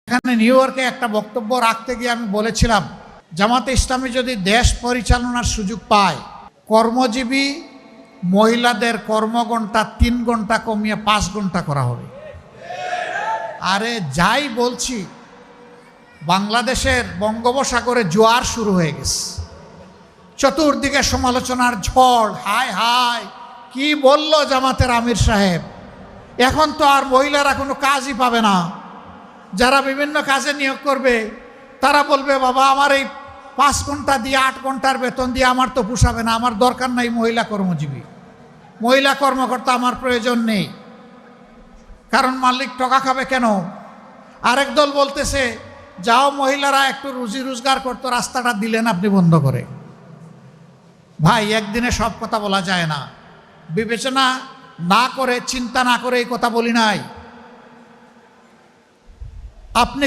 এখানে নিউ ইয়র্কে একটা বক্তব্য রাখতে গিয়ে আমি বলেছিলাম, জামাতে ইসলামী যদি দেশ পরিচালনার সুযোগ পায়, কর্মজীবী মহিলাদের কর্মঘণ্টা 3 ঘন্টা কমিয়ে 5 ঘন্টা করা হবে। আরে যাই বলছি, বাংলাদেশের বঙ্গোপসাগরে জোয়ার শুরু হয়ে গেছে, চতুর্দিকে সমালোচনার ঝড়। হায় হায়, কি বলল জামাতের আমির সাহেব, এখন তো আর মহিলারা কোনো কাজই পাবে না। যারা বিভিন্ন কাজে নিয়োগ করবে তারা বলবে, বাবা আমার এই 5 ঘন্টা দিয়ে 8 ঘন্টার বেতন দিয়ে আমার তো পোষাবে না, আমার দরকার নাই মহিলা কর্মজীবী, মহিলা কর্মকর্তা আমার প্রয়োজন নেই। কারণ মালিক টাকা খাবে কেন? আরেক দল বলতেছে, যাও মহিলারা একটু রুজি রোজগার করতো, রাস্তাটা দিলেন আপনি বন্ধ করে। ভাই, একদিনে সব কথা বলা যায় না। বিবেচনা না করে, চিন্তা না করে এই কথা বলি নাই। আপনি